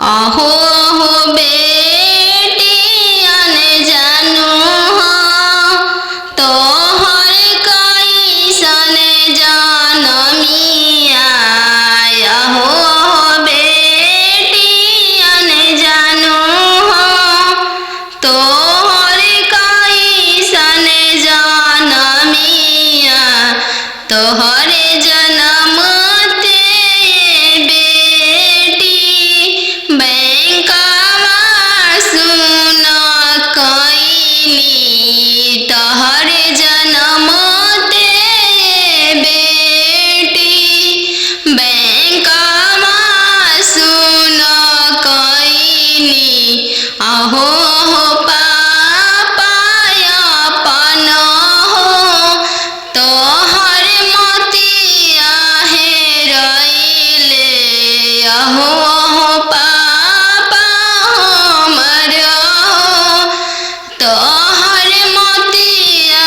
अहो हो बेटियन जानू हो तोहर कैसन जनमिया। अहो हो बेटियन जानू हो तोहर कैसन जनमिया। तोहरे जनम तोहरे जनम ते बेटी बैंकवा सुन कैनी। अहो हो पापा अपन हो तोहर मोतिया हेरैले। अहो हो पापा हमर हो तोहर मोतिया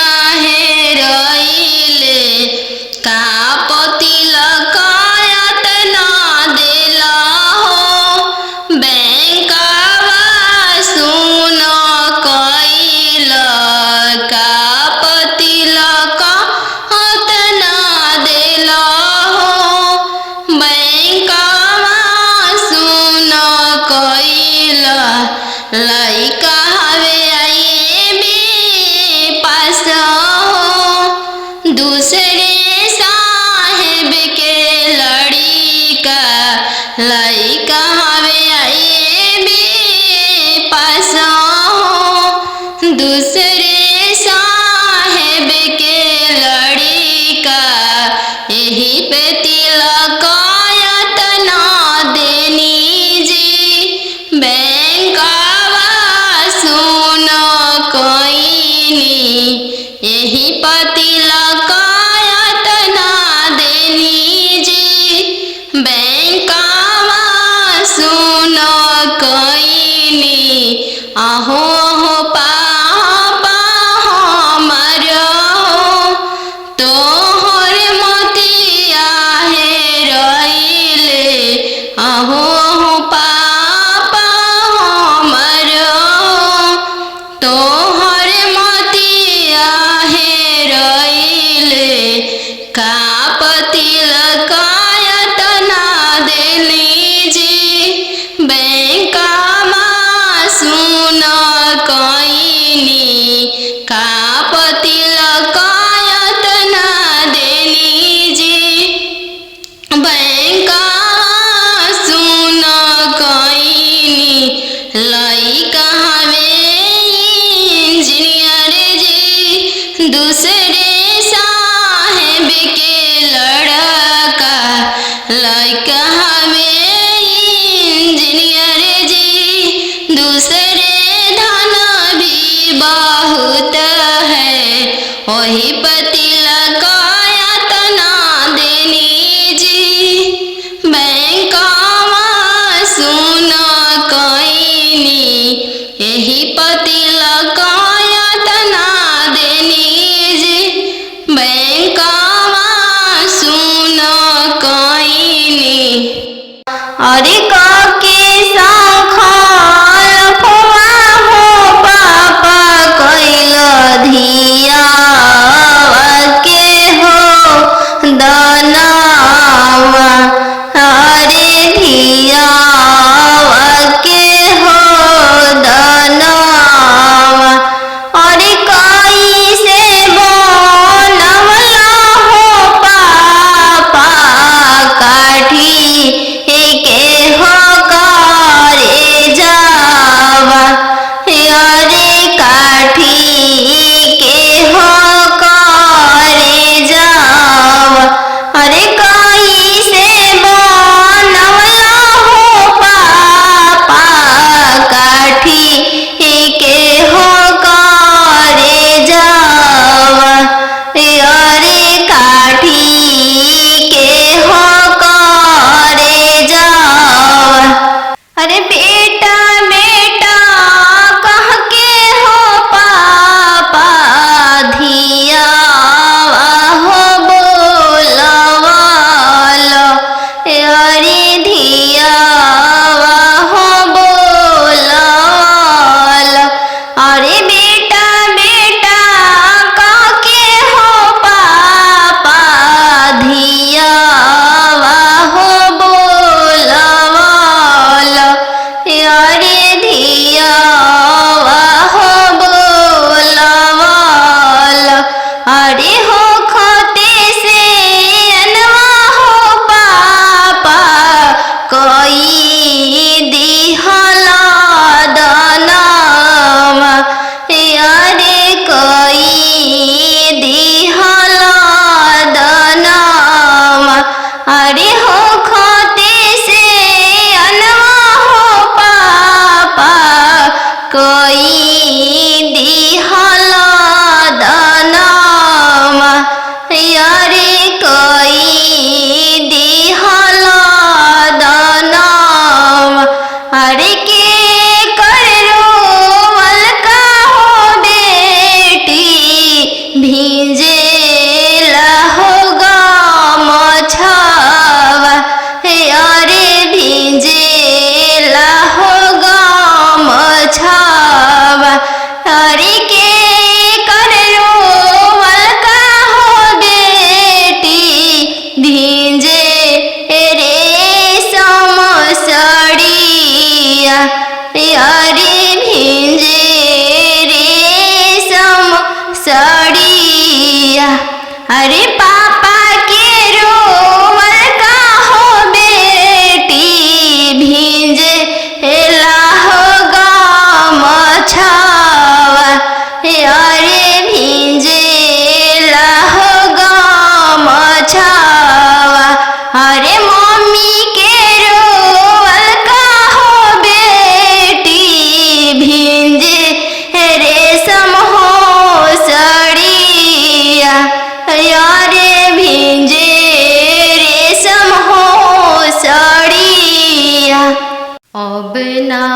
अब ना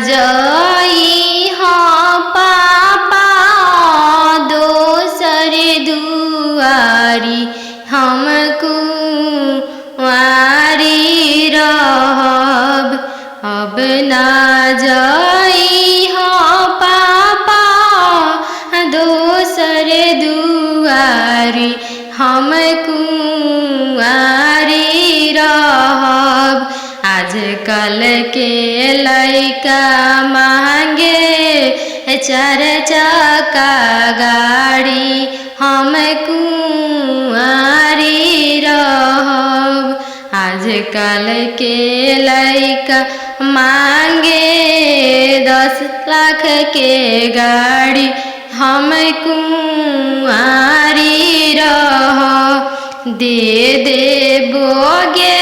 जाई हाँ पापा दोसर दुआरी, हमको वारी रहब। अब ना जाई हाँ पापा दोसर दुआरी, हमको वारी रहब। आजकल के लइका मांगे 4 चक्का गाड़ी, हम कुंवारी रहब। आजकल के लइका मांगे 10 लाख के गाड़ी, हम कुंवारी रहब। दे देबोगे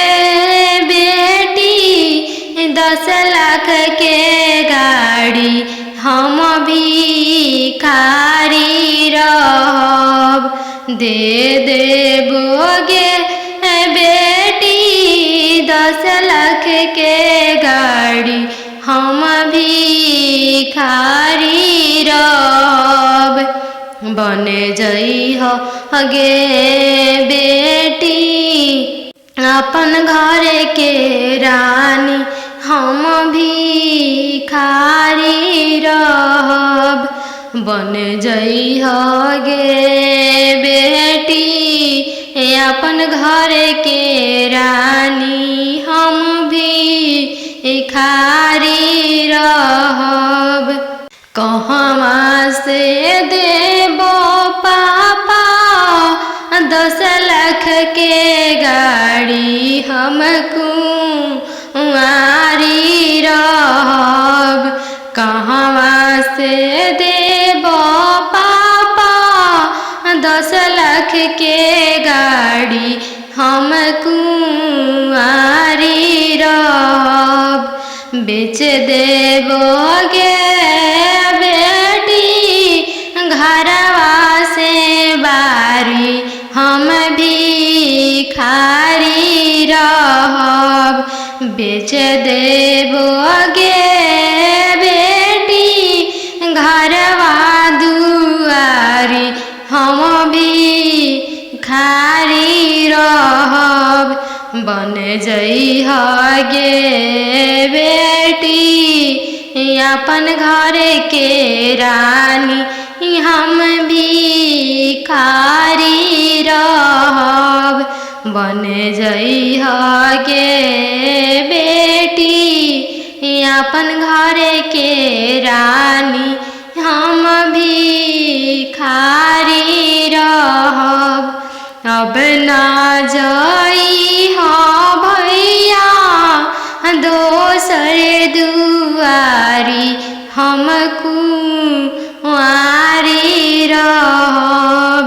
10 लाख के गाड़ी, हम भिखारी रहब। दे देबोगे बेटी 10 लाख के गाड़ी, हम भिखारी रहब। बन जइह गे बेटी अपन घर के रानी, हम भिखारी रहब। बन जइह गे बेटी अपन घर के रानी, हम भिखारी रहब। कहवा से देबो पापा 10 लाख के गाड़ी, हम कुंवारी रहब। कहवा से देबो पापा 10 लाख के गाड़ी, हम कुंवारी रहब। बेच देबोगे बेटी घरवा से बारी, हम भिखारी रहब। बेच देबोगे बेटी घरवा दुआरी, हम भिखारी रहब। बन जइह गे बेटी अपन घर के रानी, हम भिखारी रहब। बन जइह गे बेटी अपन घर के रानी, हम भिखारी रहब। अब ना जाई हाँ भैया दोसर दुआरी, हम कुंवारी रहब।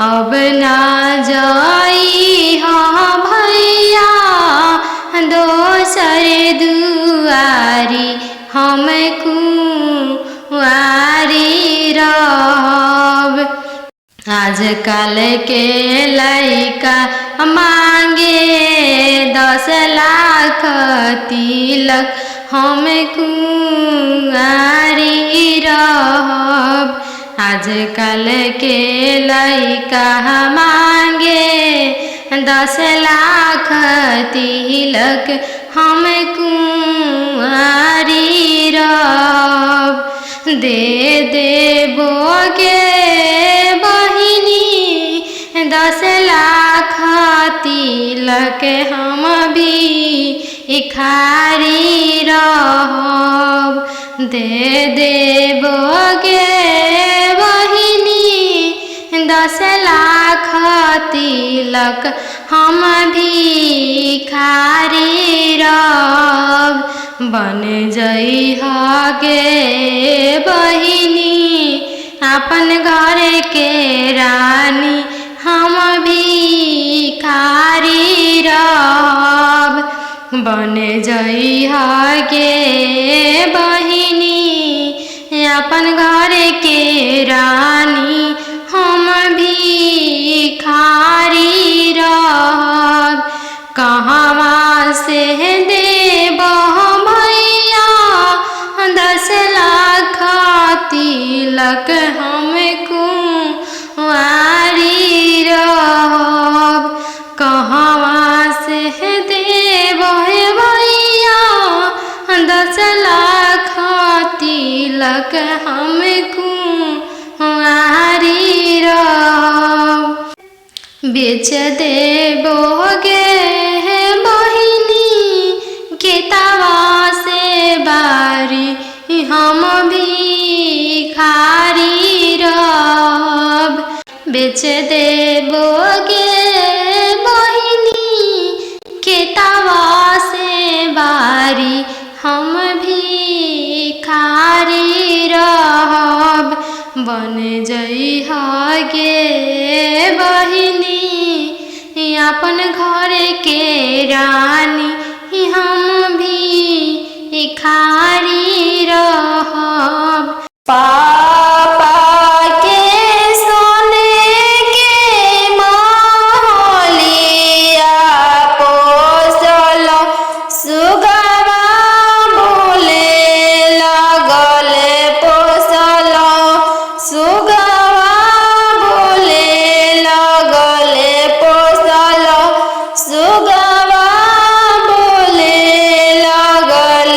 अब ना जाई हाँ भैया दोसर दुआरी, हम कुंवारी रहब। आजकल के लइका मांगे 10 लाख तिलक, हम कुंवारी रहब। आजकल के लइका मांगे 10 लाख तिलक, हम कुंवारी रहब। दे देबोगे बहिनी 10 लाख तिलक, हम भिखारी रहब। दे देबोगे बहिनी 10 लाख तिलक, हम भिखारी रहब। बन जइह गे बहिनी अपन घर के रानी, हम भिखारी रहब। बन जइह गे बहिनी अपन घर के रानी, हम भिखारी रहब। कहवा से देबो भैया लक हमको आरी रहब कहवा से देव भैया 10 लाख तिलक हमको आरी रहब बेच देबोगे बहिनी केतवा से बारी हम भिखारी रहब बेच देबोगे बहिनी केतवा से बारी हम भिखारी रहब बन जइहा गे बहिनी अपन घर के रानी हम भिखारी रहब पापा के सोने के महलिया पोसल सुगवा बोले लगल पोसल सुगवा बोले लगल पोसल सुगवा बोले लगल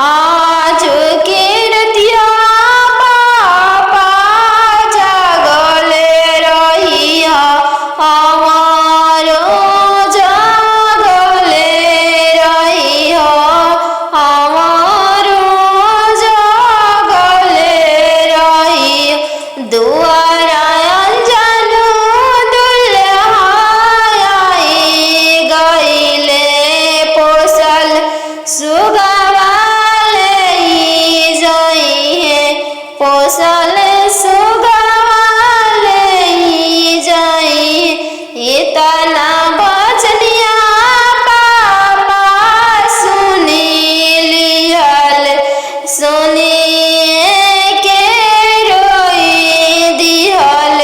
आज के रतिया पापा जागल रहिया हमारो जागल रहिया हमारो जागल रहिया दुआरा अंजनु दुल्हा आई गइले पोसल सुगवा ले जइहे पोसल सुगवा ले जइहे इतना बचनिया पापा सुनी लिहल सुनिए के रोई दिहल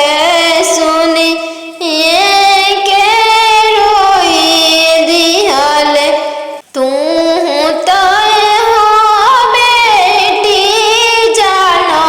सुनिए के रोई दिहल तू तो हो बेटी जानो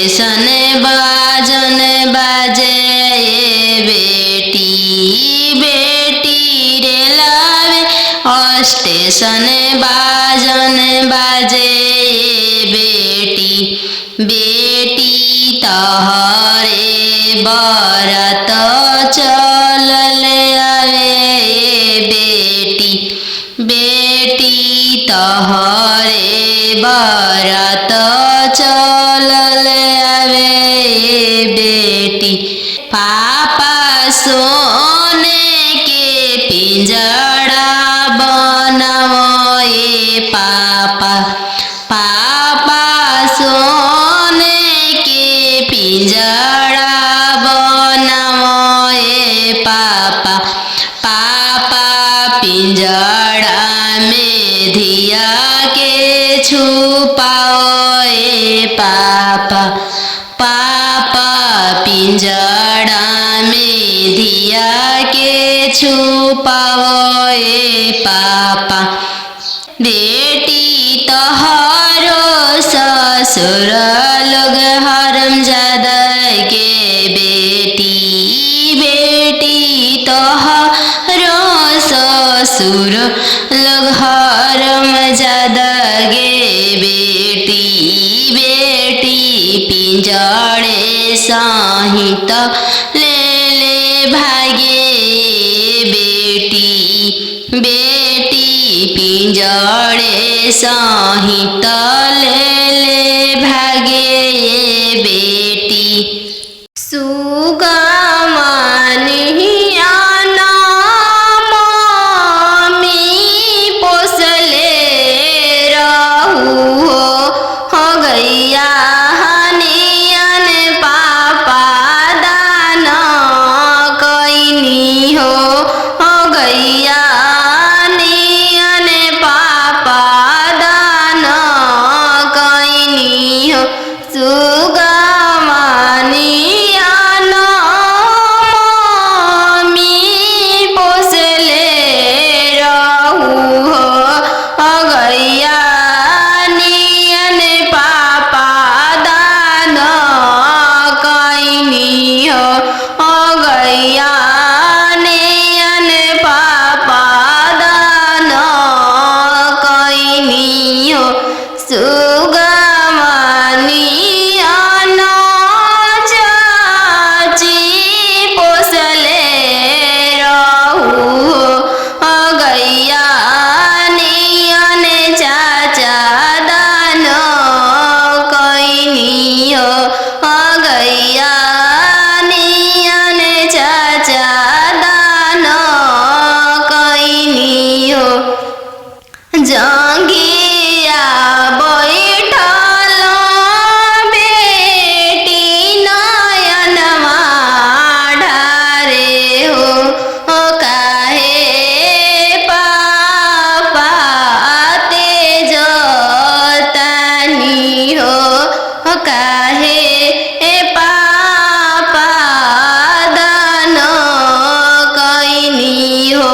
स्टेशन बाजन बाजे बेटी बेटी रे लावे स्टेशन बाजन बाजे बेटी बेटी तहरे बरत चलल आवे बेटी बेटी तहरे बरत चलल आवे बेटी पापा सोने के पिंजड़ा बनाओ पापा पापा सोने के पिंजड़ा बनाओ पापा पापा पिंजड़ा में धिया के छुपाओ पापा पापा पिंजड़ा में धिया के छुपाओ पापा बेटी तोहरो ससुर लोग हरमजादा के बेटी बेटी तोहरो ससुर लोग हरमजादा गे बेटी बेटी पिंजड़े सहित ले भागे बेटी बेटी पिंजड़े सहित ले भागे बेटी सुगा मानिया मम्मी पोसले रहू हो गैया हनियन पापा दान कैनी हो गैया नियन पापा दान कैनी हो सुगा जंगिया बैठल बेटी नयनमा ढारे हो काहे पापा तेज तानी हो काहे पापा दान कैनी हो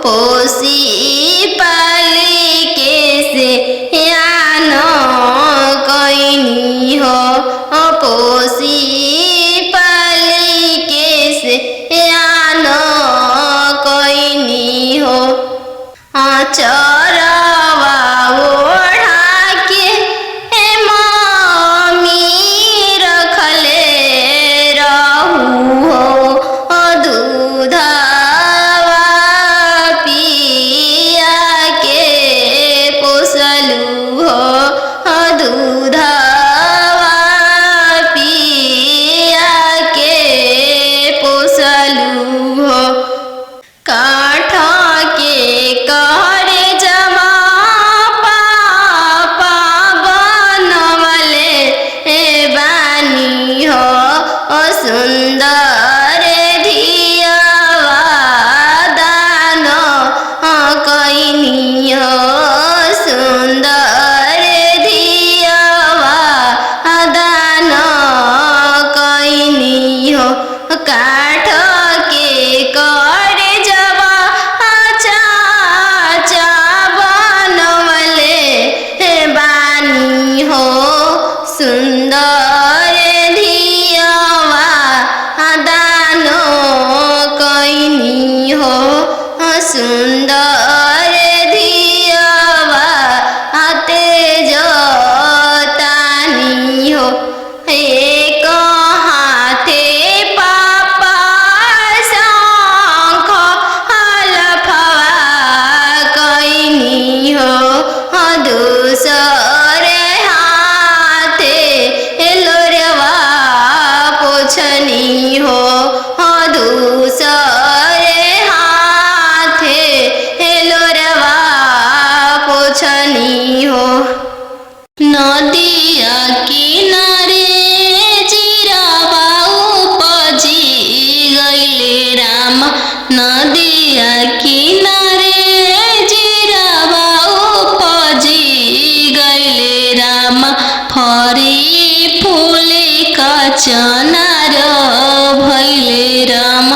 पोसी पाली के से यान कैनी हो पोसी पाली के से यान कैनी हो चरवा ओढ़ा के मम्मी रखले रहू हो दूध काठ के कहरे जा नदिया किनारे जीरावा उपजी गइले राम फरी फूले का चनार भइले राम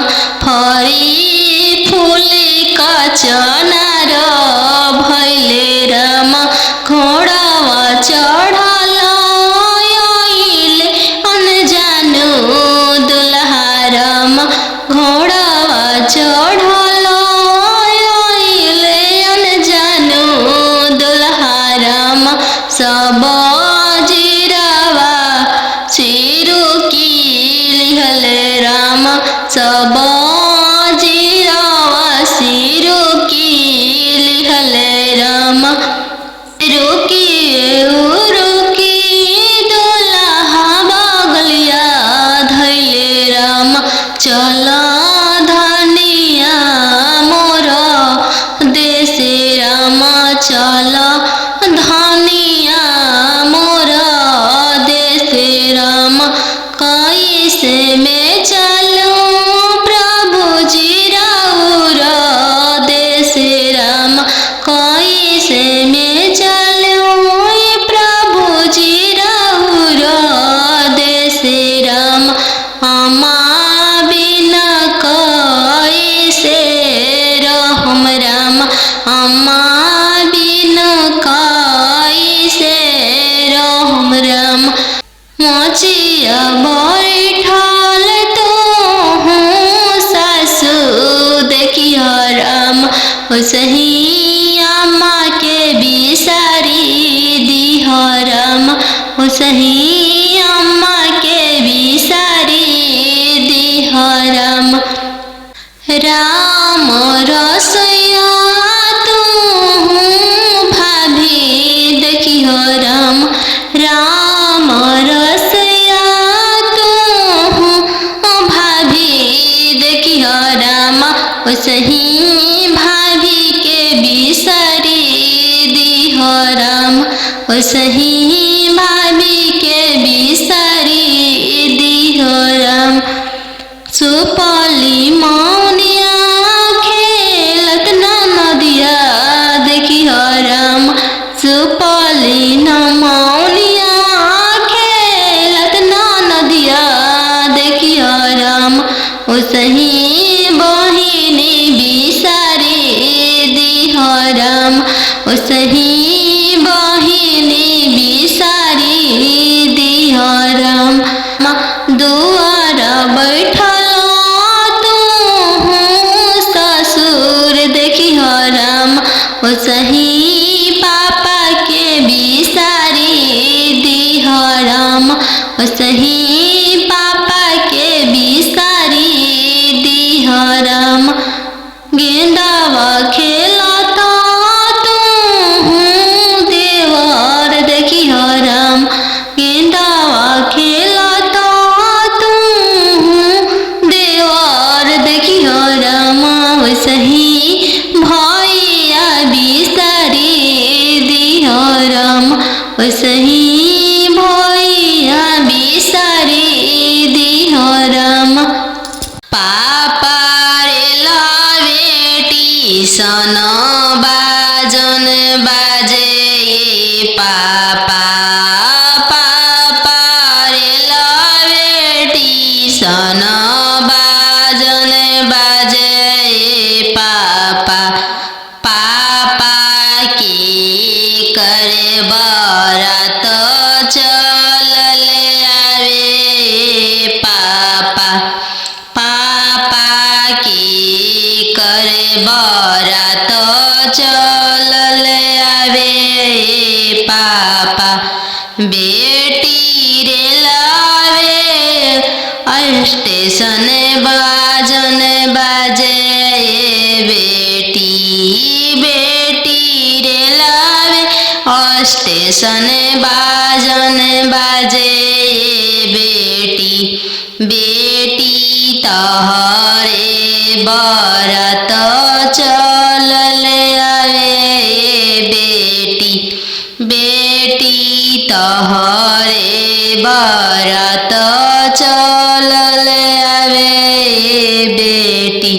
फरी फूले का चनार भइले राम घोड़ावा चढ़ल आइले अनजानु दुल्हा राम घोड़ावा चढ़ल आइले अनजानु दुल्हा राम सब जीरावा सिरु की लिहल राम सब जीरावा सिरु की लिहल राम रुकी रुकी दुल्हा बगलिया धैले राम चल धनिया मोर देश राम चल धनिया मोर देश राम कैसे में चलूं प्रभु जी राउर देश राम कैसे में चलूं प्रभु जी राउर देश राम अम्मा बिना कैसे रहम राम अम्मा बिना कैसे रहम राम मोचिया बैठल तो हूँ सासु देखियो राम सही अम्मा के बिसारी दिह राम सही अम्मा के बिसारी दिह राम राम रसोइया तू भाभी देखियो राम राम रसोइया तू भाभी देखियो राम सही भाभी के बिसारी दिह राम सही भाभी के बिसारी दिह राम सुपली मौनिया खेलत नदिया देखियो राम सुपली मौनिया खेलत नदिया देखियो राम सही बहिनी बिसारी दिह राम सही बहिनी बिसारी दिह राम दुआर बैठल तू ससुर देखियो राम सही पापा के बिसारी दिह राम सही पापा के बिसारी दिह राम गेंदावा खेलता तू देवर देखियो राम गेंदावा खेलता तू देवर देखियो राम सही भैया बिसारी दिह राम सही भैया बिसारी दिह राम पापा रे बेटी सन बाजन बाजे पापा पापा रे बेटी सन बाजन बाजे पापा पापा की करे बरात चल आवे पापा पापा की करे बरात चल आवे पापा बेटी रे लावे स्टेशन बाजन बाजे बेटी बेटी रे लावे स्टेशन बाजन बाजे बेटी बेटी तहरे बरात चल आवे बेटी बेटी तहरे बरात चल आवे बेटी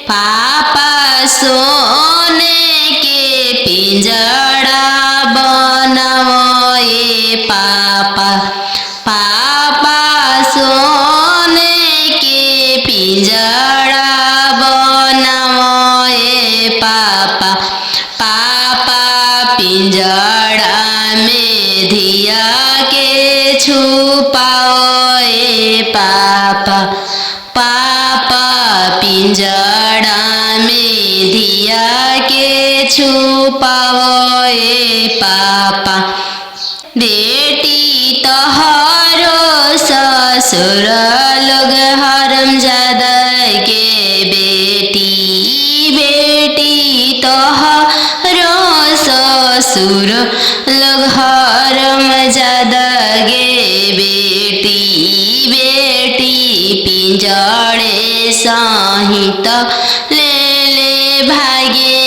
पापा सोने के पिंजड़ा बनाओ ए पापा, पापा सोने के पिंजड़ा बनाओ ए पापा, पापा पिंजड़ा में धिया के छुपाओ ए पापा, पापा पिंजड़ा में धिया के छुपाओ ए पापा। बेटी तोहरो ससुर लोग हरामजादा के बेटी, बेटी तोहरो ससुर लोग हरामजादा गे बेटी, बेटी पिंजड़े सहित ले ले भागे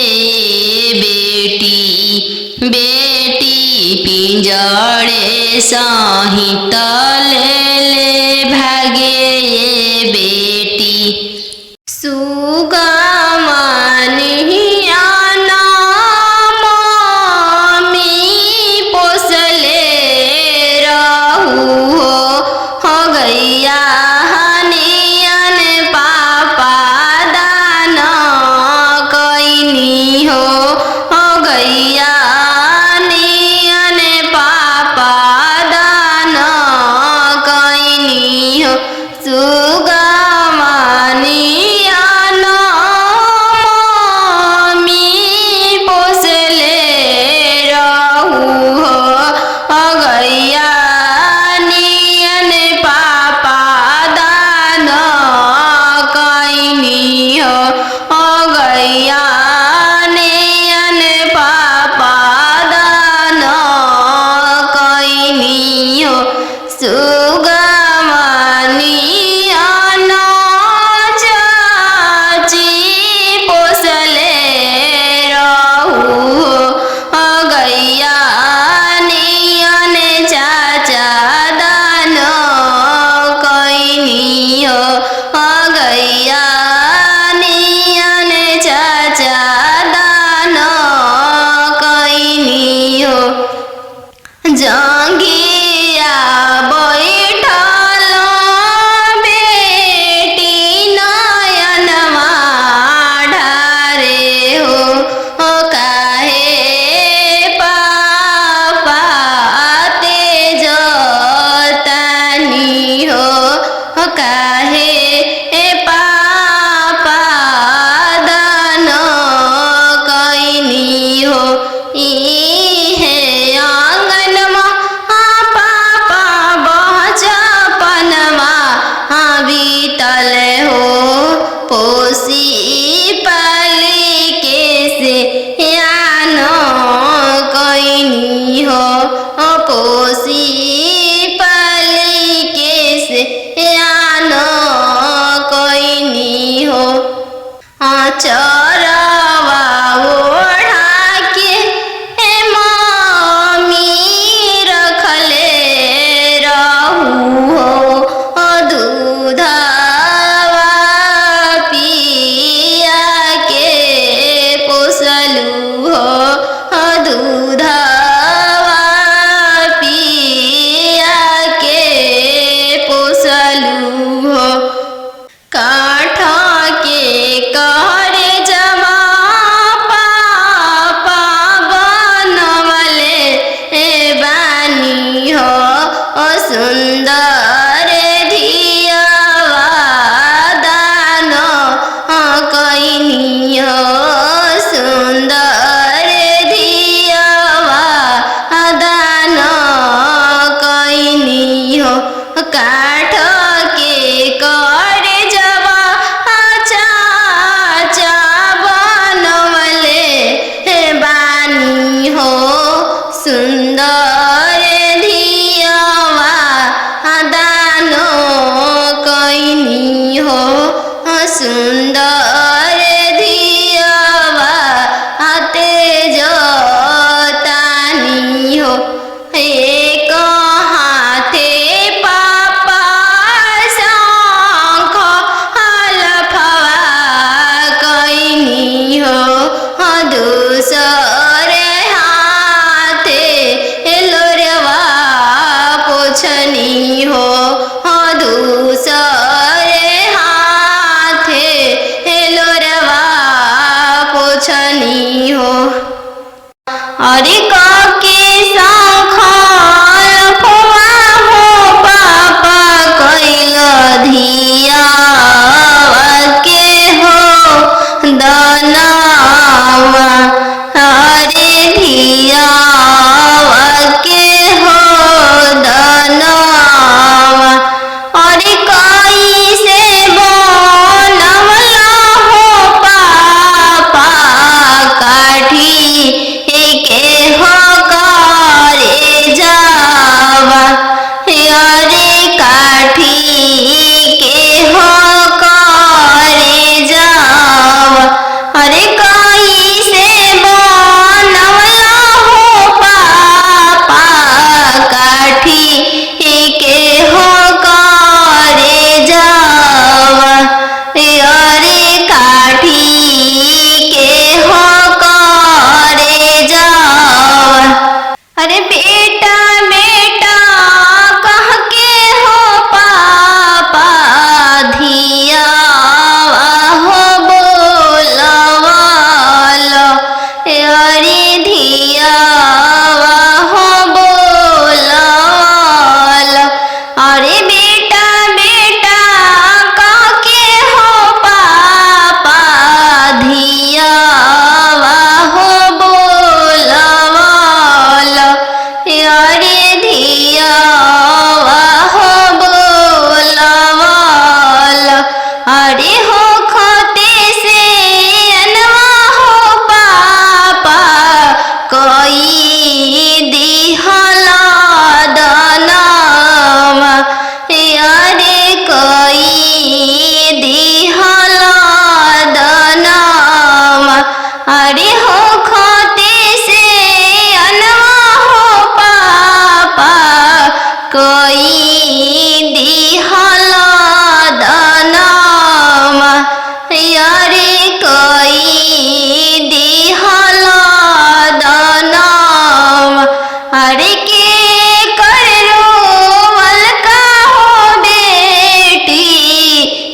बेटी, बेटी पिंजड़े सहित ले ले भागे बेटी। सुगमनिया मम्मी पोसले रहू हो गैया हनियन पापा दान कैनी हो गैया हनियन पापा दान कैनी हो। सुगमनिया मम्मी पोसले रहू हो गैया नियन पापा दान कैनी हो गैया नियन पापा दान कैनी हो। सुगमनिया चाची पोसले रहू हो गैया नियन चाचा दान कैनी हो गैया नियन चाचा दान कैनी हो। जंगिया बैठल बेटी नयनमा ढारे हो काहे पापा तेज तानी हो काहे पापा दान कैनी हो। इहे आंगनमा पापा बचपनमा बीतल हो पोसी पाली के से यान कैनी हो पोसी पाली के से यान कैनी हो। चरवा ओढ़ा के मम्मी रखले रहू हो दूधवा पिया के पोसलू हो दूधवा पिया के पोसलू हो। काठ के करे जमा पापा बनवले बानी हो सुंदर धियावा दान कैनी हो सुंदर धियावा दान कैनी हो। काठ के करे जवा चाचा बनवले बानी हो सुंदर धियावा दान कैनी हो सुंदर धियावा तेज तानी हो। एक हाथे पापा शंख हलफवा अरे काके संखाल फुआ हो पापा कैल धिया के हो दनावा अरे धिया के हो दनावा अरे कैसे बनवला हो पापा काठी के हो करे जावा अरे काठी के हो करे जावा अरे कैसे बनवला हो पापा काठी के हो करे जावा अरे काठी के हो करे जावा अरे बेटा बेटा कह के हो पापा धिया हो बोलवालो अरे धिया हो बोलवालो अरे बेटा बेटा कह के हो पापा धिया हो बोलवालो अरे धिया हो बोलवालो अरे हो खते से अनवा हो पापा कोई दिहला दनावा अरे कोई दिहला दनावा अरे हो खते से अनवा हो पापा कोई दिहला दनावा अरे कोई दिहला दनावा अरे के करो मलका हो बेटी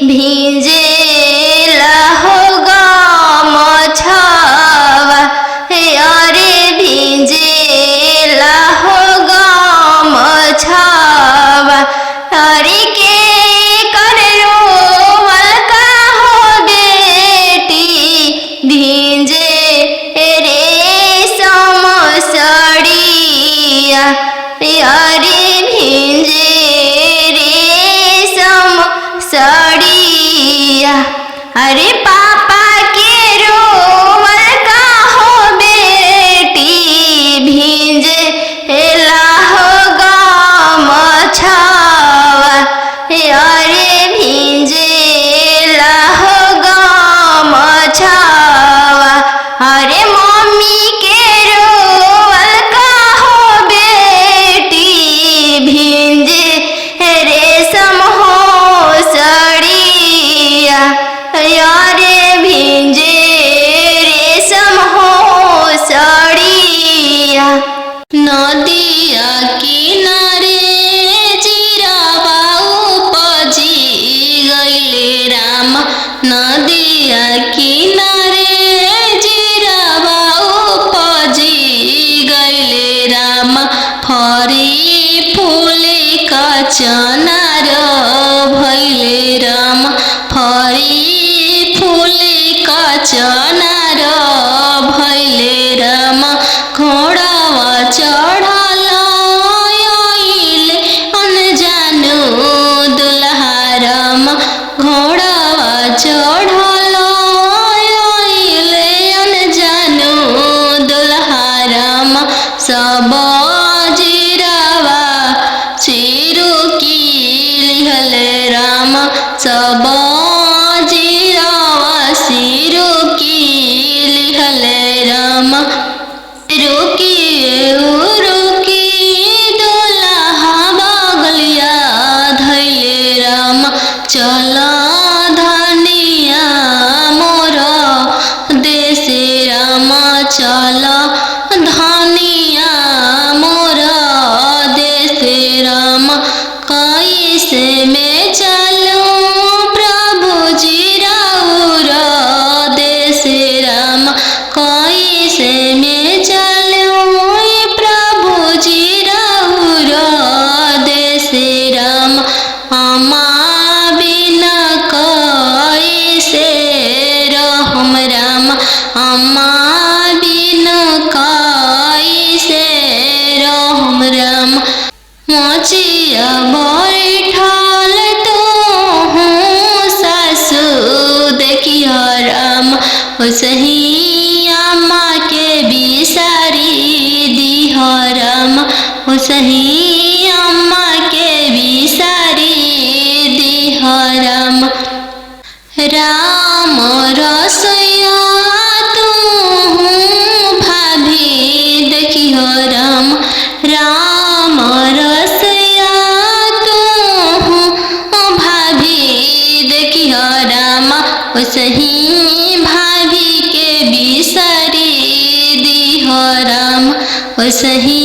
भींजे हो गमछावा अरे भींजे हो गमछावा अरे के करो मलका हो बेटी भींजे रेशम साड़िया अरे भींजे रेशम साड़िया अरे पापा के रोवल का हो बेटी भींजे हो गमछावा अरे भींजे हो गमछावा अरे मम्मी के रोवल का हो बेटी भींजे रेशम हो साड़िया अरे भींजे रेशम हो साड़िया नदिया किनारे जिरावा उपजी गइले राम नदिया किनारे जिरावा उपजी गइले राम फरी फूले कचनार भइले राम फरी फूले कचनार भइले राम घोड़ावा चढ़ल आइले अनजानु दुल्हा राम घोड़ावा चढ़ल आइले अनजानु दुल्हा राम सब जिरावा सिरु की लिहले राम सब जिरावा सिरु की लिहले राम रुकिए ओसही अम्मा के बिसारी दिह राम ओसही अम्मा के बिसारी दिह राम राम रसैया तू भाभी देखिह राम राम रसैया तू भाभी देखिह राम ओसही भाभी के बिसारी दिह राम ओसही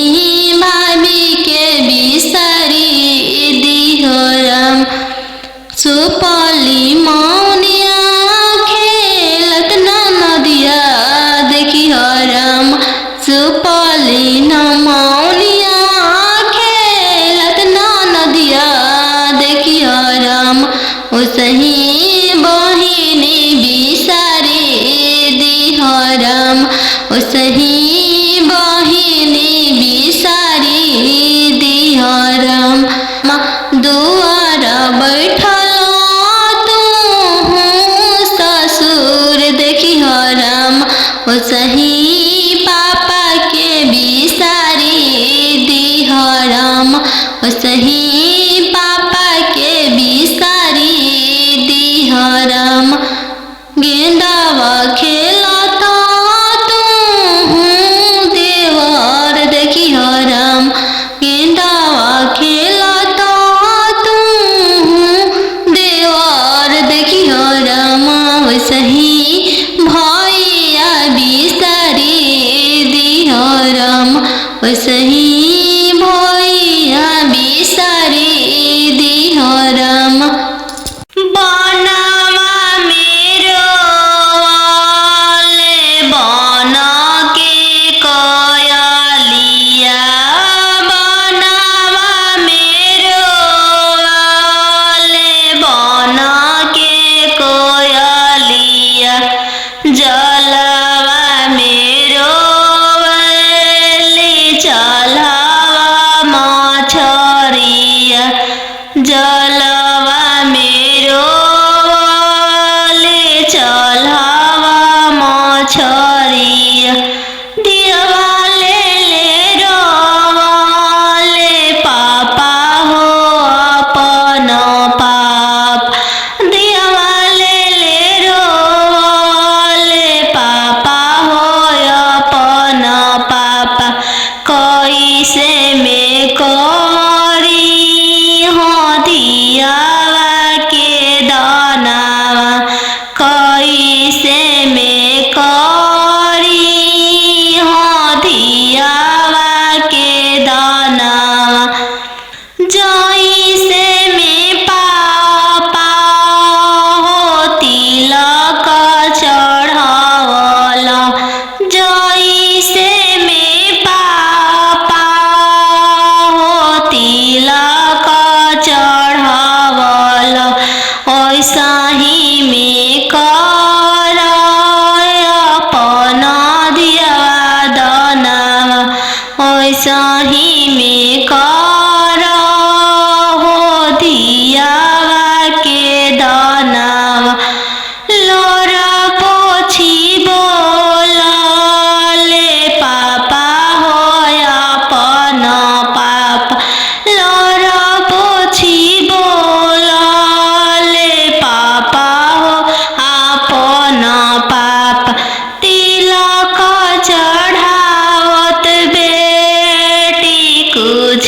भाभी के बिसारी दिह राम सुपली मौनिया खेलत नदिया देखिह राम सुपली मौनिया खेलत नदिया देखिह राम ओसही बहिनी बिसारी दिह राम ओसही बहिनी बिसारी दिह राम दुआर बैठल ससुर देखिह राम ओसही पापा के बिसारी दिह राम ओसही पापा के बिसारी दिह राम गेंदावा खेलत तू देवर देखिह राम गेंदावा खेलत तू देवर देखिह राम ओसही भैया बिसारी दिह राम ओसही भैया बिसारी दिह राम बनवा मेरो वाले बन के कयलिया बनवा मेरो वाले बन के कोयलिया जलवा मेरो वाले चलवा मछरिया जलवा मेरो वाले चलवा मछरिया दिवाले ले रोवाले पापा हो अपन पाप दिवाले ले रोवाले पापा हो अपन पापा कैसे में करी हो दियावा के दानावा कैसे में करी हो दियावा के दानावा जैसे में पापा हो तिलक चढ़ावला जैसे में पापा हो तिलक चढ़ावला ऐसा ही में कर अपन दियावा दानावा ऐसा ही में कर हो दियावा के दानावा लोरा पोछी बोलले पापा हो अपन पाप लोरा पोछी बोलले पापा हो अपन पाप तिलक चढ़ावत बेटी कुछ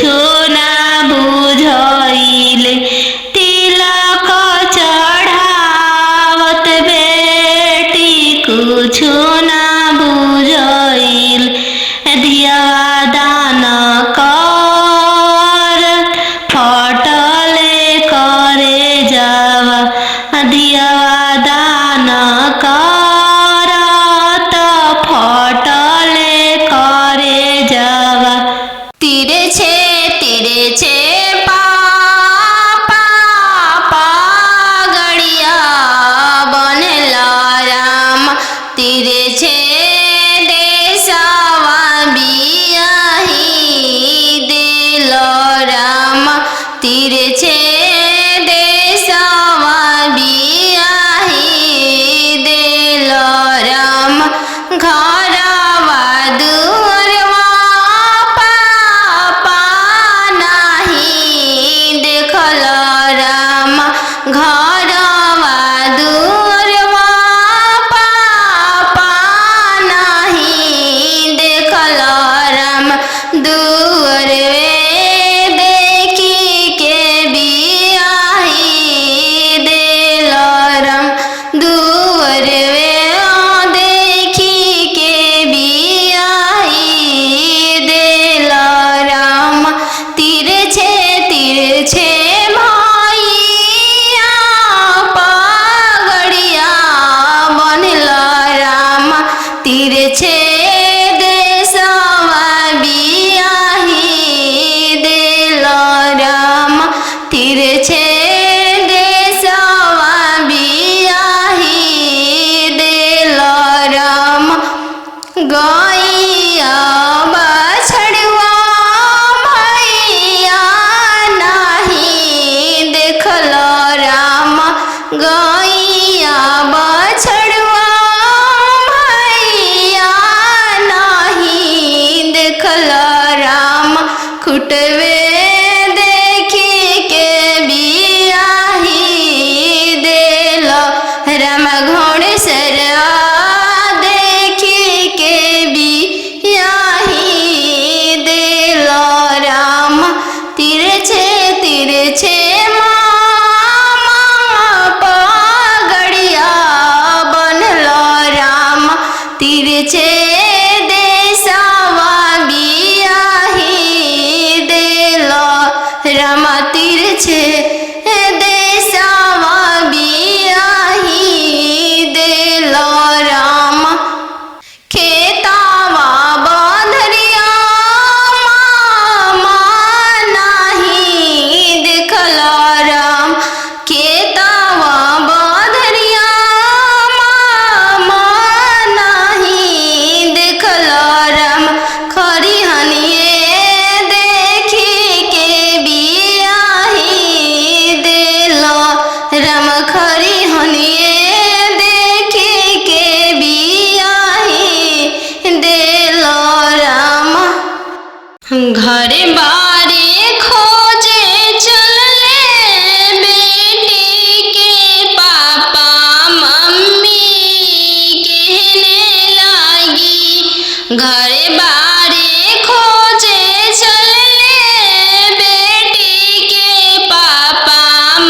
घरे बारे खोजे चलले बेटी के पापा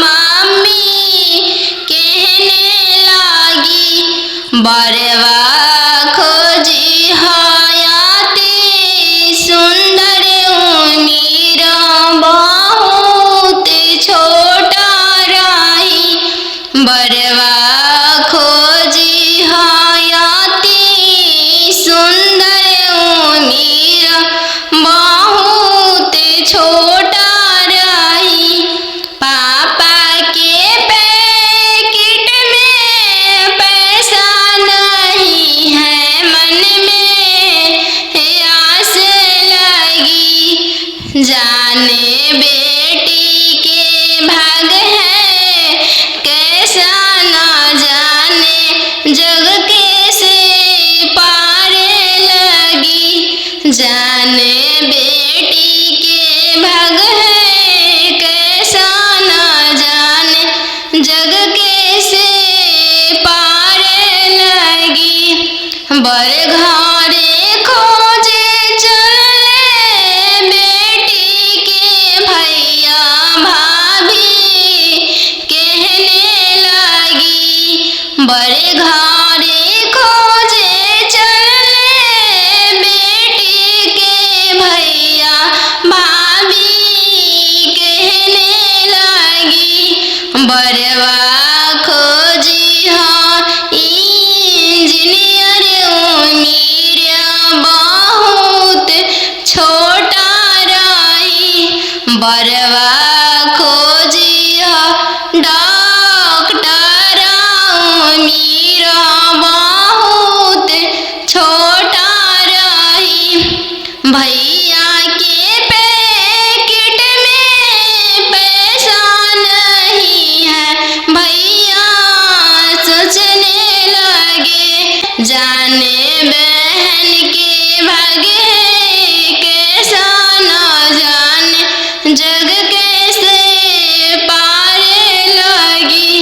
मम्मी कहने लागी बरवा खोजी हयाती सुंदर उमीर बहुत छोटा रही बरवा खोजी हयाती सुंदर उमीर बहुत छोटा रही पापा के पैकेट में पैसा नहीं है मन में आस लगी जाने बेटी के भाग है कैसा न जाने जग कैसे पार लगी जाने बेटी के भाग है कैसा न जाने जग कैसे पार लगी बर घरे खोजे चले बेटी के भैया भाभी कहने लगी बड़े घरे खोजे चले बेटी के भैया भाभी कहने लगी बरवा खोजी हाँ इंजीनियर उमीर बहुत छोटा रही बरवा खोजी हाँ डॉक्टर उमीर बहुत छोटा रही भैया के पैकेट में पैसा नहीं है भैया सोचने लगे जाने बहन के भागे कैसा न जाने जग कैसे पार लगी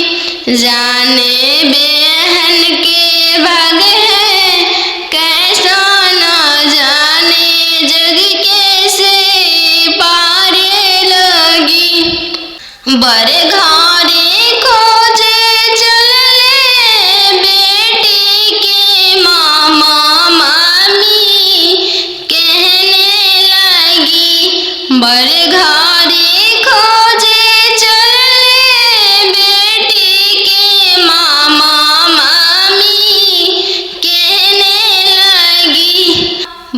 जाने बहन के भागे कैसा न जाने जग कैसे पार लगी बड़े घरे खोजे चलले बेटी के मामा मामी कहने लगी बड़े घरे खोजे चलले बेटी के मामा मामी कहने लगी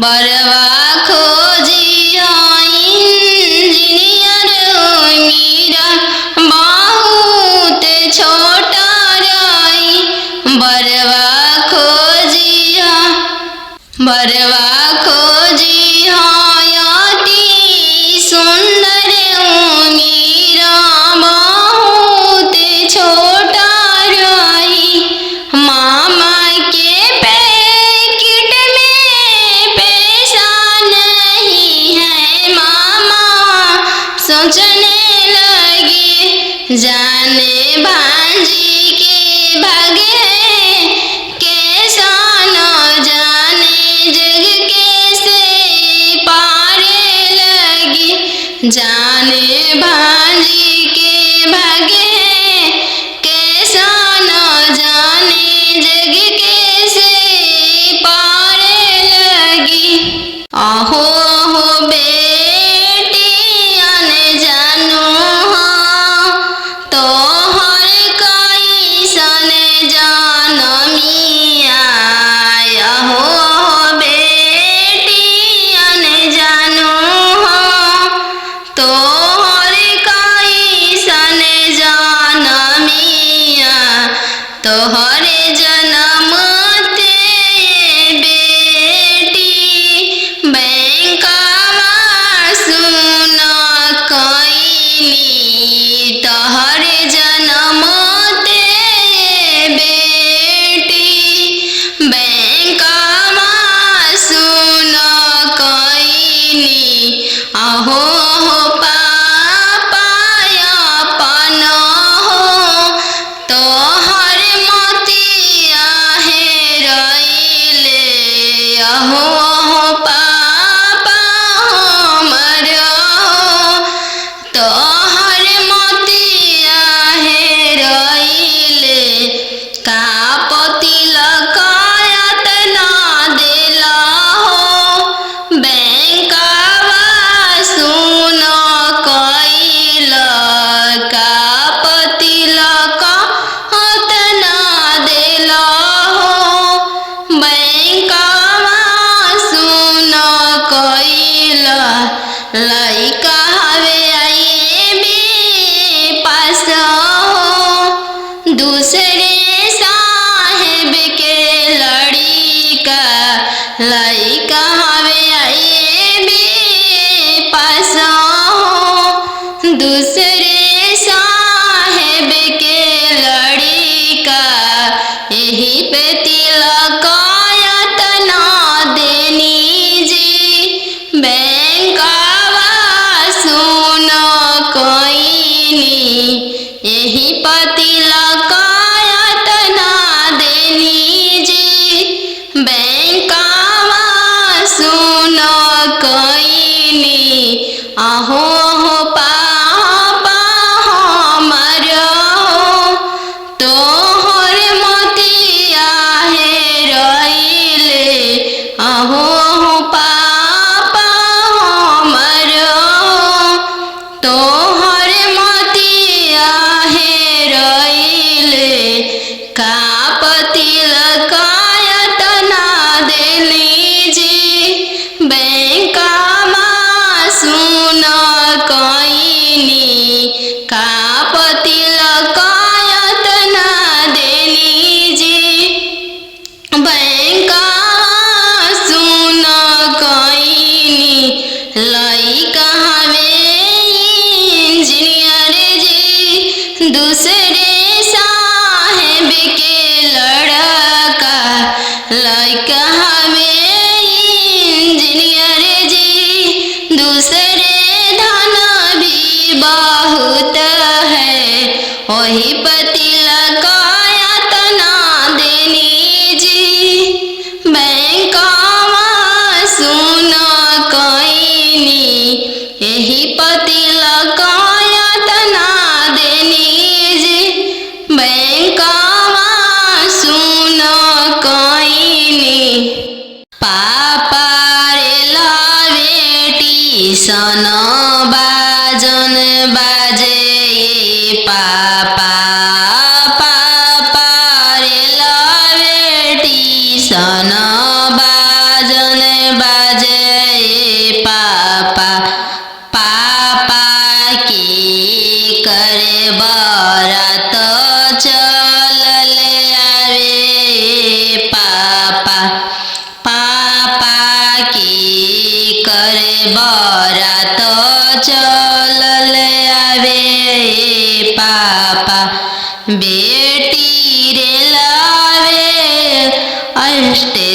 बरवा खोजी हाँ इंजीनियर उमीर बहुत छोटा रही बरवा खोजी हाँ यति सुंदर उमीर बहुत छोटा रही मामा के पैकेट में पैसा नहीं है मामा सोचने लगे जाने भांजी के भागे कैसा न जाने जग कैसे पार लगी जाने भांजी के भागे कैसा न जाने जग कैसे पार लगी आहो आहो बेटी अन जानू हाँ तो हर कई सन जानमिया हो बेटी अन जानू हाँ तो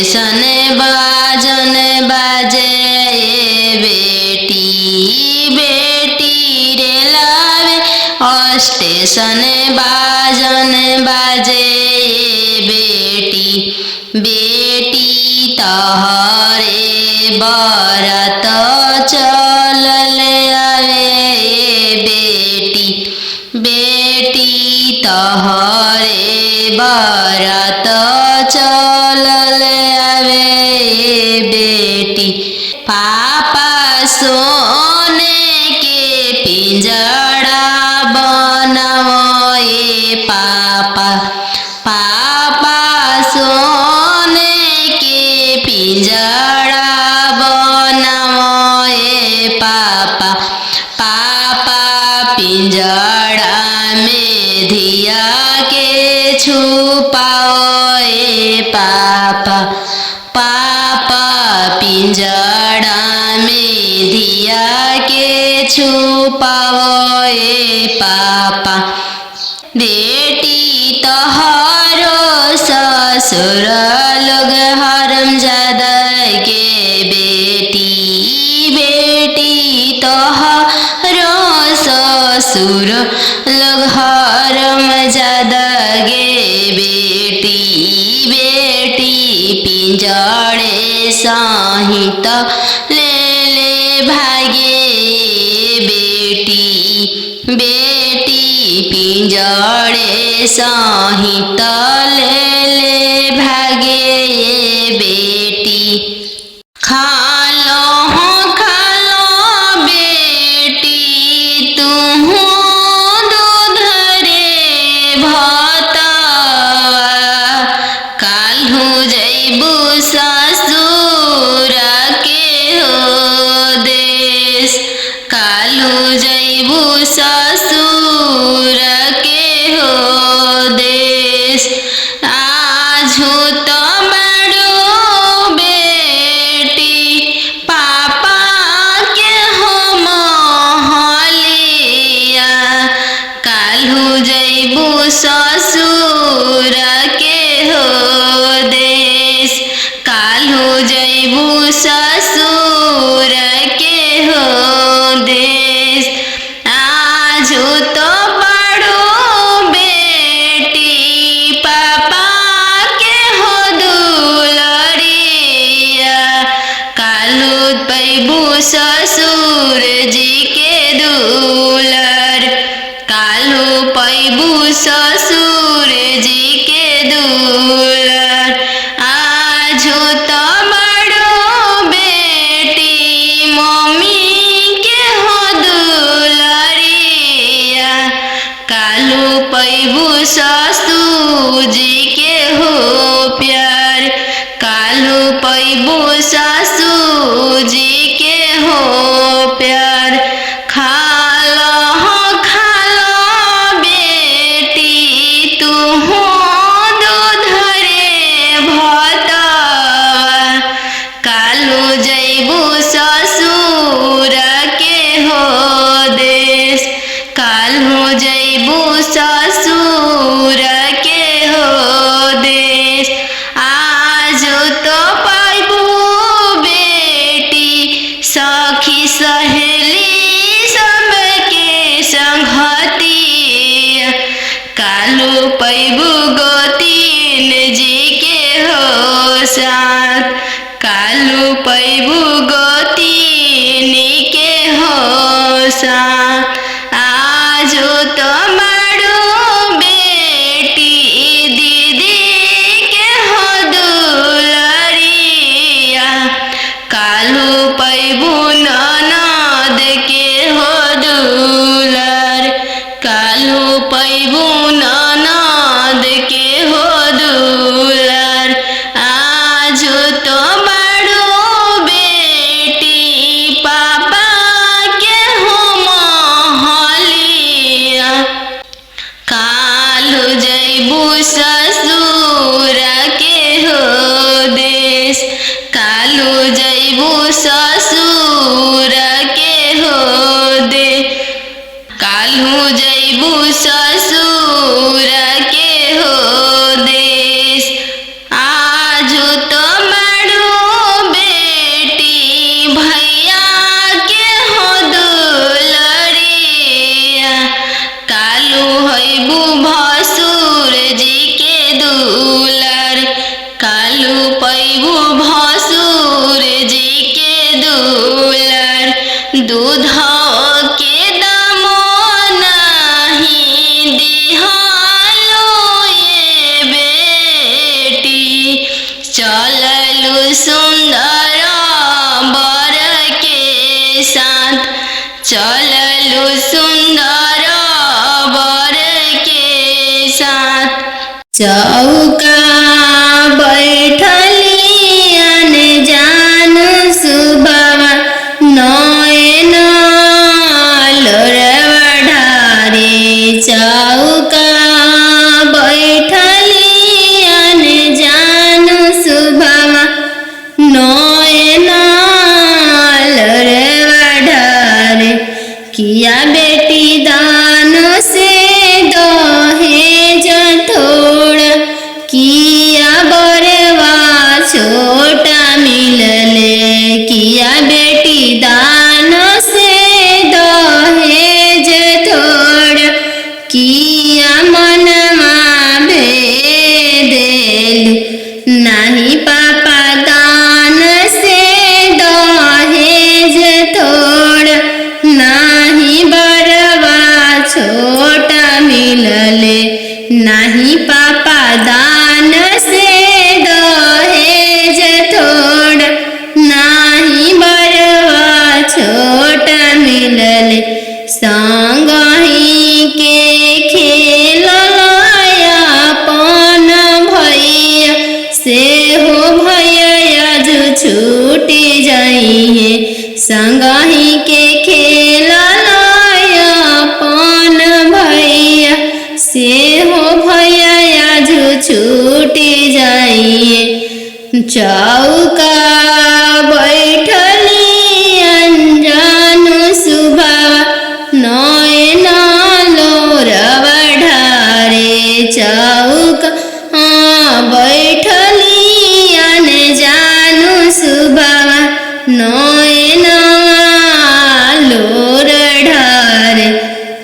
स्टेशन बाजन बाजे बेटी बेटी रे लावे स्टेशन बाजन बाजे बेटी बेटी तोहरे बरत चलल आवे बेटी बेटी तोहरे बरत चलल आवे बेटी पापा सोने के पिंजड़ा बनाओ पापा पापा सोने के पिंजड़ा बनाओ पापा पापा पिंजड़ा में धिया के छुपाओ पापा पापा पिंजड़ा में धिया के छुपाओ पापा बेटी तोहरो ससुर लोग हरमजादा के बेटी बेटी तोहरो ससुर लोग हरमजादा गे बेटी बेटी पिंजड़े सहित ले ले भागे बेटी बेटी पिंजड़े सहित ले ले भागे बेटी खालो बेटी तुम दूध रे भतवा काल्हू जैबू ससुर के हो देश काल्हू जैबू ससुर के हो देश आजू तो बड़ो बेटी पापा के हो महलिया काल्हू जैबू ससुर के हो देश काल्हू जैबू ससुर के हो देश आजू तो बड़ो बेटी पापा के हो दुलरिया काल्हू पैबू ससुर जी के दुलर काल्हू पैबू ससुर जी के दुलर आजू तो बड़ो बेटी मम्मी के हो दुलरिया काल्हू पैबू ससुर जी के हो प्यार काल्हू पैबू ससुर जी के हो प्यार खालो बेटी तू दूध रे भतवा काल्हू जैबू ससुर के हो देश काल्हू जैबू ससुर के हो देश आजू तो पैबू बेटी सखी सहेली सबके संगतिया काल्हू पैबू गोतीन जी के हो साथ काल्हू पैबू गोतीन के हो साथ आजू तो बड़ो बेटी दीदी के हो दुलरिया काल्हू पैबू ननद के हो दुलर काल्हू पैबू ननद के हो दुलर आजू तो बड़ो बेटी पापा के हो महलिया काल्हू जैबू ससुर के हो देश काल्हू जैबू ससुर के हो दे काल्हू जैबू ससुर के हो देश आजू तो कालू पैबू भसुर जी के दुलर दूध के दाम नहीं दिहालो ये बेटी चललू सुंदर बर के साथ चललू सुंदर बर के साथ चौका बैठली जान सुबह नयन लोरवा ढारे चौका बैठली जान सुबह नयन लोरवा ढारे किया बेटी दान से दहेज थोड़ा किया बरवा छोटा मिलले किया बेटी दान से दहेज थोड़ा किया मनमा भेदेलु नहीं पापा दान से दहेज थोड़ा नहीं बरवा छोटा मिलले नहीं पापा दान से दहेज थोड़ा नहीं बरवा छोटा मिलले संग ही के खेलया अपन भैया से हो भैया जो छूटी जाइए संग ही के खेलया अपन भैया से हो भैया जो छूटी जाइए चौका बैठली अनजान सुबह नयन लोरवा ढारे चौका बैठली अनजान सुबह नयन लोर ढारे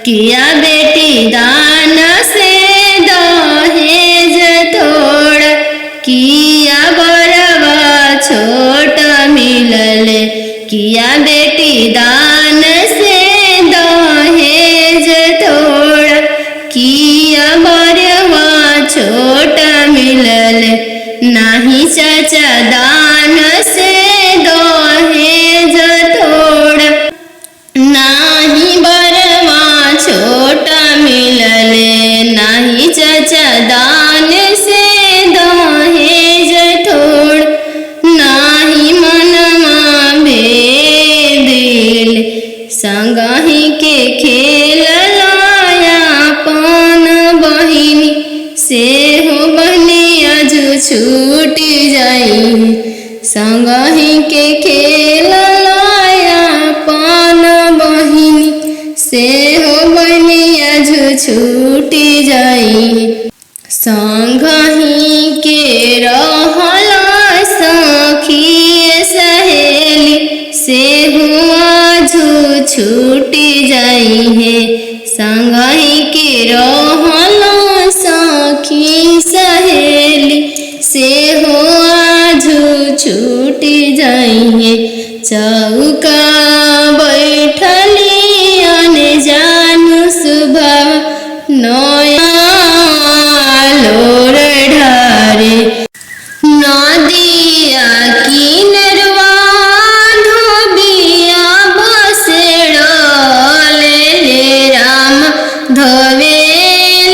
किया बेटी दान से दहेज थोड़ा किया बरवा छोटा मिलले किया बेटी दान से दहेज थोड़ा किया बरवा छोटा मिलले नहीं चाचा दान से दहेज थोड़ा नहीं बरवा छोटा मिलले नहीं चाचा दान से दहेज थोड़ा नहीं मनमा भेदिल संगही के खेलया अपन बहिनी से हो बनिया जो छूटी जाई संगही के खेलया अपन बहिनी से हो बनिया जो छूटी जाई संगही के रहला सखी सहेली से हुआ जो छूटी जाई है संगही के रहला सखी सहेली से हुआ जो छूटी जाई है चौका बैठली अनजान सुबह नया लोर ढारे नदिया किनरवा धोबिया बसेड़ले राम धोवे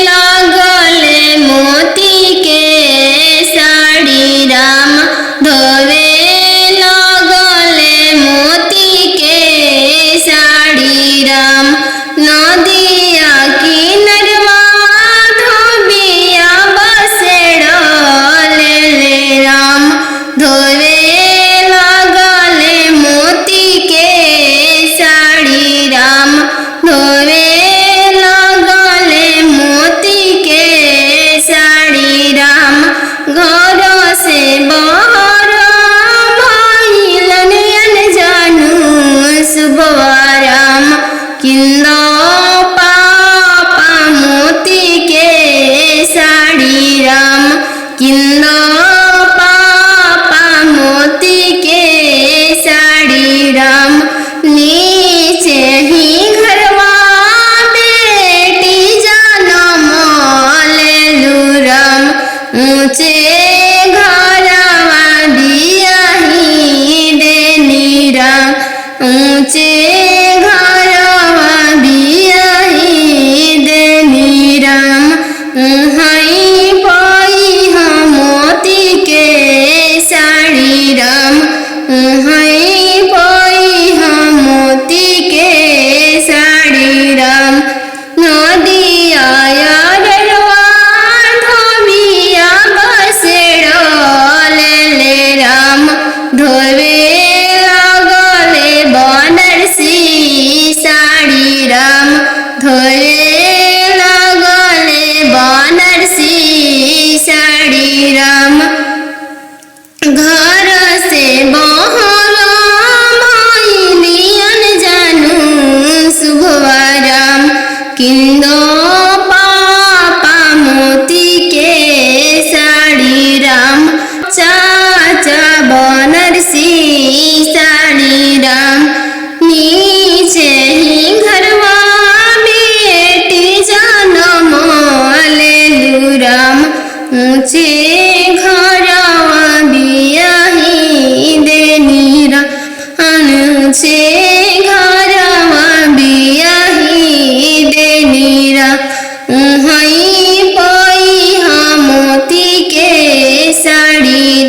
लागले मोती के साड़ी राम धोवे लागले मोती के साड़ी राम नदिया किनरवा धोबिया बसेड़ले राम धोवे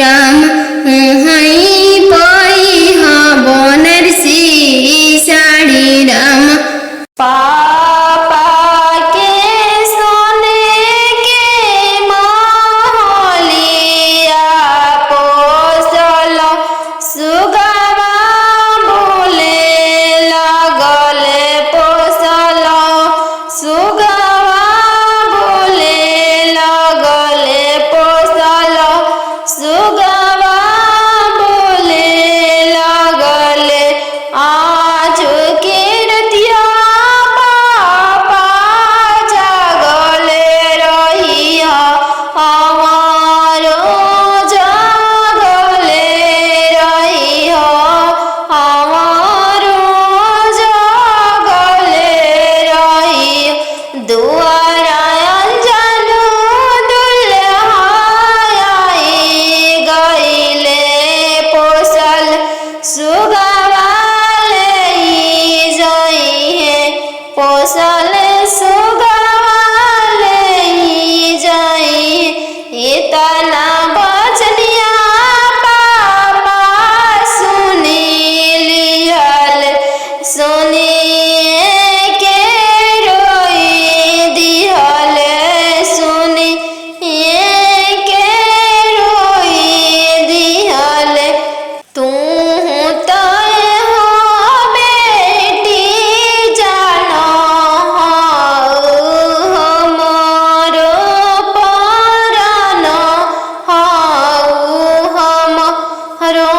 राम हई पई हाँ बनारसी साड़ी राम। पापा के सोने के महलिया पोसल सुगवा बोले लगले पोसल सुगवा बोले लगले पोसल सुगवा बोले लगले आज के रतिया पापा जागले रहिया हमारो जागले रहिया हमारो जागले रहिया दुआरा अंजनु दुल्हाई गईले पोसल सुगवा पोसल सुगवा जाई इतना बचनिया पापा सुनी लिहल सुनिए के रोई दिहल सुनिए के रोई दिहल तू तय हो बेटी जानो हमारो परानो हमारो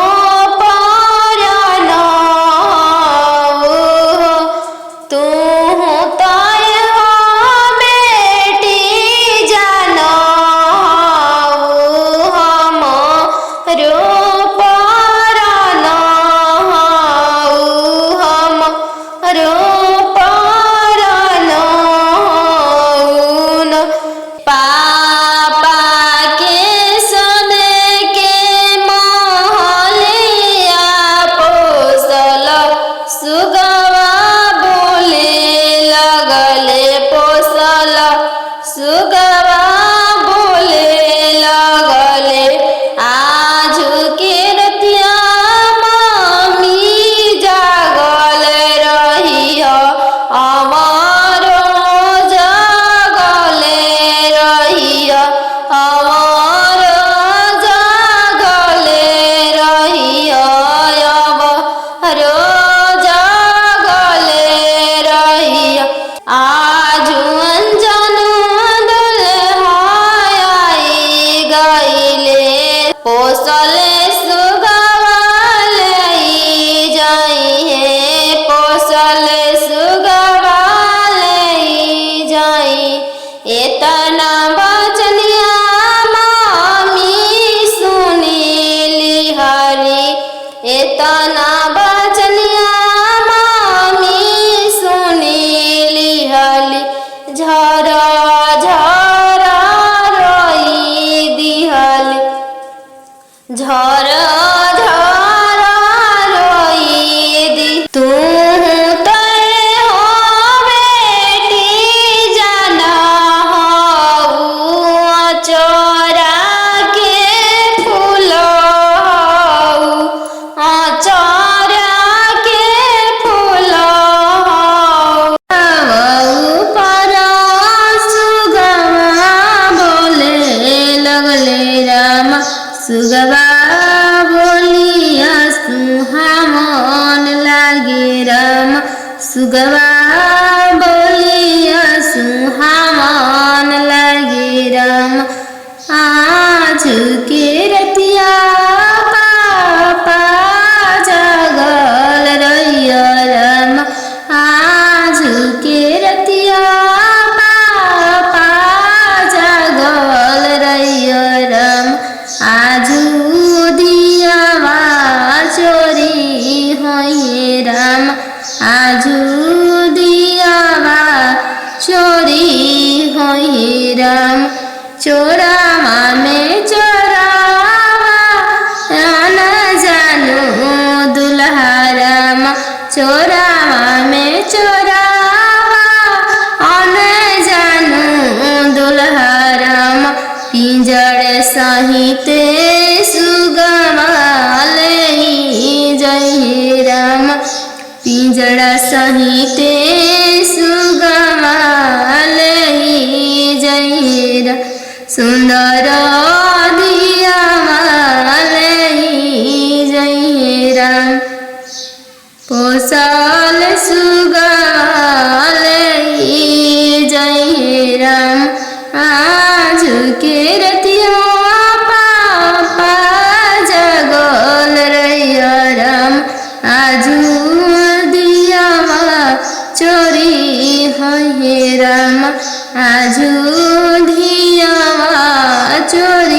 परानो तू तय हो बेटी जानो हमारो परानो हमारो परानो पापा के सोने के महलिया पोसल सुगवा बोले लगले पोसल सुगवा बोले लगले आज के रतिया मम्मी जागल रहिया हमारो जागले रहिया हमारो जागले रहिया हमारो जागले रहिया आज अंजनु दुल्हाई गईले पोसल सुगवा जाई है पोसल सुगवा जाई इतना बचनिया मामी सुनी लिहारी इतना बचनिया मामी सुनी लिहाली झरा झरा रोई दिहली झरा झरा रोई दी तू तय हो बेटी जाना चोरा के फूल चोरा के फूल पर सुगवा बोले लगले राम सुगवा बोलिया सुहामन लागे राम सुगवा बोलिया सुहामन लागे राम आज के रतिया पापा जागल रहिया राम आज के रतिया पापा जागल रहिया राम आजू दियावा चोरी होइए राम आजू दियावा चोरी होइए राम चोरावा में चोरावा न जानू दुल्हा राम चोरावा में चोरावा न जानू दुल्हा राम पिंजड़ सहित आज के रतिया पापा जगल रहिया राम आजू दियावा चोरी है राम आजू दियावा चोरी